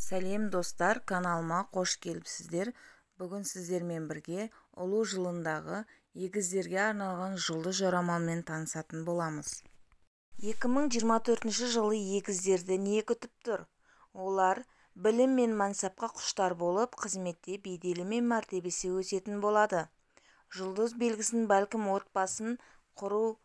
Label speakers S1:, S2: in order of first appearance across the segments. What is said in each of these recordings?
S1: Сәлем достар, каналыма қош келіпсіздер. Бүгін сіздермен бірге ұлу жылындағы егіздерге арналған жылды жорамалмен танысатын боламыз. 2024 жылы егіздерді не күтіп тұр? Олар білім мен мансапқа құштар болып, қызметте беделі мен мәртебесі өсетін болады. Жұлдыз белгісін бәлкім отбасын құру,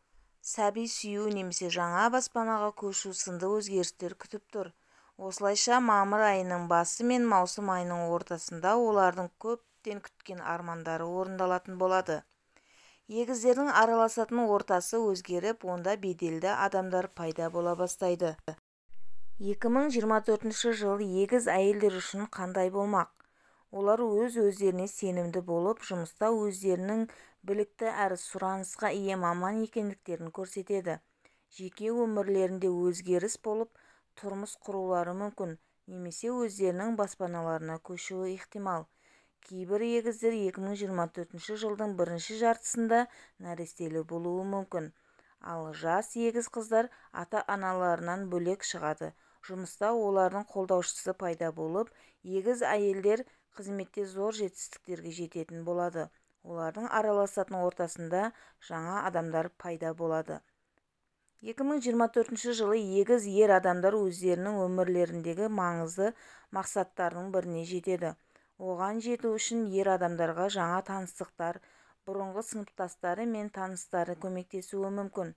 S1: сәби сүю немесе жаңа баспанаға көшу сынды өзгерістер күтіп тұр. Осылайша мамыр айының басы мен маусым айының ортасында олардың көптен күткен армандары орындалатын болады. Егіздердің араласатын ортасы өзгеріп, онда беделді адамдар пайда бола бастайды. 2024 жыл егіз әйелдер үшін қандай болмақ? Олар өздеріне сенімді болып, жұмыста өздерінің білікті әрі сұранысқа ие маман екендіктерін көрсетеді. Жеке өмірлерінде өзгеріс болып, тұрмыс құрулары мүмкін, немесе өздерінің баспаналарына көшуі ықтимал. Кейбір егіздер 2024 жылдың бірінші жартысында нәрестелі болуы мүмкін. Ал жас егіз қыздар ата-аналарынан бөлек шығады. Жұмыста олардың қолдаушысы пайда болып, егіз әйелдер қызметте зор жетістіктерге жететін болады. Олардың араласатын ортасында жаңа адамдар пайда болады. 2024 жылы егіз ер адамдар өздерінің өмірлеріндегі маңызды мақсаттарының біріне жетеді. Оған жету үшін ер адамдарға жаңа таныстықтар, бұрынғы сыныптастары мен таныстары көмектесуі мүмкін.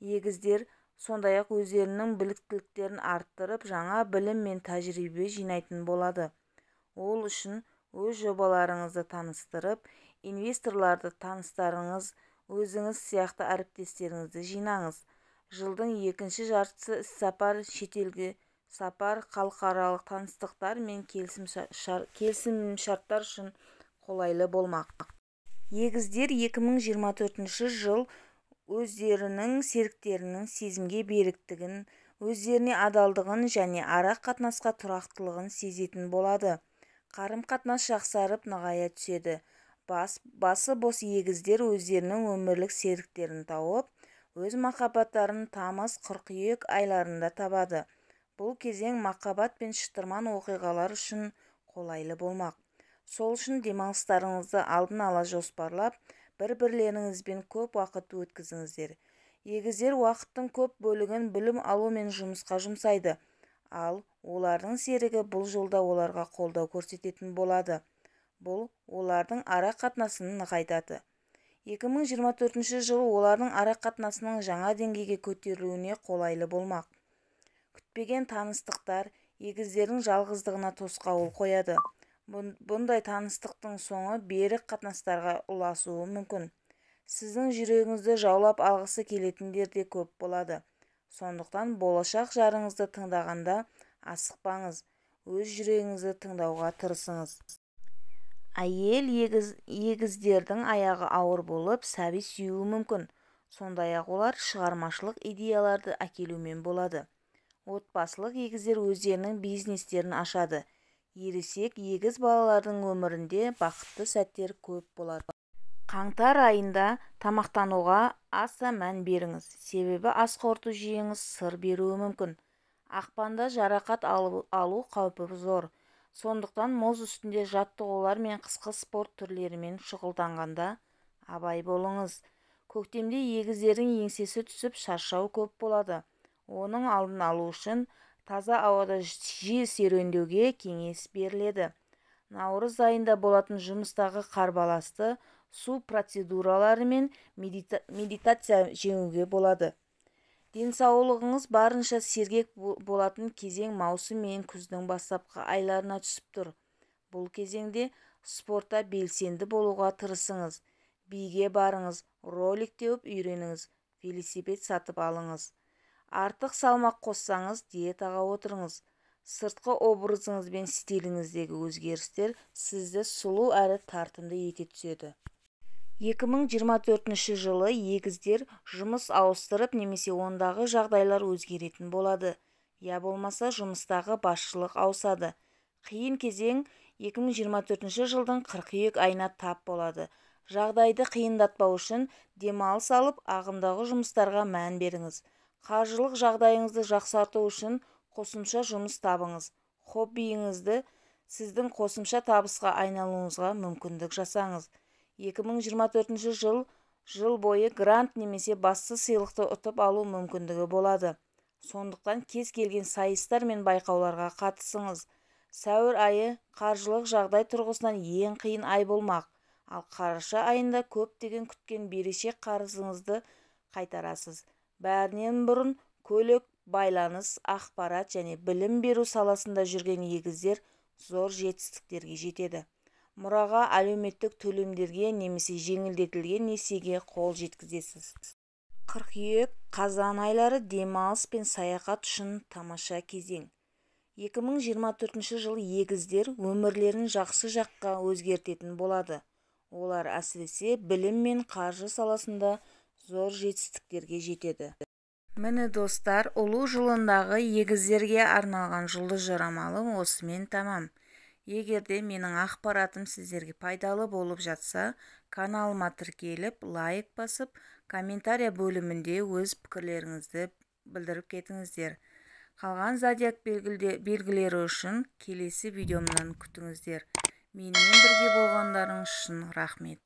S1: Егіздер сондай-ақ өздерінің біліктіліктерін арттырып, жаңа білім мен тәжірибе жинайтын болады. Ол үшін өз жобаларыңызды таныстырып, инвесторларды таныстарыңыз, өзіңіз сияқты әріптестеріңізді жинаңыз. Жылдың екінші жартысы іссапар, шетелге сапар, халықаралық таныстықтар мен келісімшарттар үшін қолайлы болмақ. Егіздер 2024 жыл өздерінің серіктерінің сезімге беріктігін, өздеріне адалдығын және ара қатынасқа тұрақтылығын сезетін болады. Қарым-қатынас жақсарып, нығая түседі. Басы бос егіздер өздерінің өмірлік серіктерін тауып, өз махаббаттарын тамыз, қыркүйек айларында табады. Бұл кезең махаббат пен шытырман оқиғалар үшін қолайлы болмақ. Сол үшін демалыстарыңызды алдын ала жоспарлап, бір-бірлеріңізбен көп уақыт өткізіңіздер. Егіздер уақыттың көп бөлігін білім алу мен жұмысқа жұмсайды. Ал олардың серігі бұл жолда оларға қолдау көрсететін болады. Бұл олардың ара қатынасын нығайтады. 2024 жылы олардың ара қатынасының жаңа деңгейге көтерілуіне қолайлы болмақ. Күтпеген таныстықтар егіздердің жалғыздығына тосқауыл қояды. Бұндай таныстықтың соңы берік қатынастарға ұласуы мүмкін. Сіздің жүрегіңізді жаулап алғысы келетіндер де көп болады. Сондықтан болашақ жарыңызды тыңдағанда асықпаңыз, өз жүрегіңізді тыңдауға тырысыңыз. Әйел егіздердің аяғы ауыр болып, сәби сүюі мүмкін. Сондай-ақ олар шығармашылық идеяларды әкелумен болады. Отбасылық егіздер өздерінің бизнестерін ашады. Ересек егіз балалардың өмірінде бақытты сәттер көп болады. Қаңтар айында тамақтануға аса мән беріңіз, себебі ас қорыту жүйеңіз сыр беруі мүмкін. Ақпанда жарақат алу қаупі зор. Сондықтан мұз үстінде жаттығулар мен қысқы спорт түрлерімен шұғылданғанда абай болыңыз. Көктемде егіздердің еңсесі түсіп шаршау көп болады. Оның алдын алу үшін таза ауада жиі серуендеуге кеңес беріледі. Наурыз айында болатын жұмыстағы қарбаласты су процедуралары мен медитация жеңуге болады. Денсаулығыңыз барынша сергек болатын кезең маусым мен күздің бастапқы айларына түсіп тұр. Бұл кезеңде спортта белсенді болуға тырысыңыз. Биге барыңыз, ролик теуіп үйреніңіз, велосипед сатып алыңыз. Артық салмақ қоссаңыз, диетаға отырыңыз. Сыртқы образыңыз бен стиліңіздегі өзгерістер сізді сұлу әрі тартымды ете түседі. 2024 жылы егіздер жұмыс ауыстырып немесе ондағы жағдайлар өзгеретін болады. Я болмаса жұмыстағы басшылық ауысады. Қиын кезең 2024 жылдың қыркүйек айына тап болады. Жағдайды қиындатпау үшін демалыс алып, ағымдағы жұмыстарға мән беріңіз. Қаржылық жағдайыңызды жақсарту үшін қосымша жұмыс табыңыз. хоббиіңізді сіздің қосымша табысқа айналуыңызға мүмкіндік жасаңыз. 2024 жыл бойы грант немесе басты сыйлықты ұтып алу мүмкіндігі болады. Сондықтан кез келген сайыстар мен байқауларға қатысыңыз. Сәуір айы қаржылық жағдай тұрғысынан ең қиын ай болмақ, ал қараша айында көптеген күткен берешек қарызыңызды қайтарасыз. Бәрінен бұрын көлік, байланыс, ақпарат және білім беру саласында жүрген егіздер зор жетістіктерге жетеді. Мұраға, әлеуметтік төлемдерге немесе жеңілдетілген несиеге қол жеткізесіз. Қыркүйек, қазан айлары демалыс пен саяхат үшін тамаша кезең. 2024 жыл егіздер өмірлерін жақсы жаққа өзгертетін болады. Олар әсіресе білім мен қаржы саласында зор жетістіктерге жетеді. Міне достар, ұлу жылындағы егіздерге арналған жұлдыз жорамалы осымен тамам. Егерде менің ақпаратым сіздерге пайдалы болып жатса, каналыма тіркеліп, лайк басып, комментария бөлімінде өз пікірлеріңізді білдіріп кетіңіздер. Қалған зодиак белгілері үшін келесі видеомнан күтіңіздер. Менімен бірге болғандарыңыз үшін рахмет.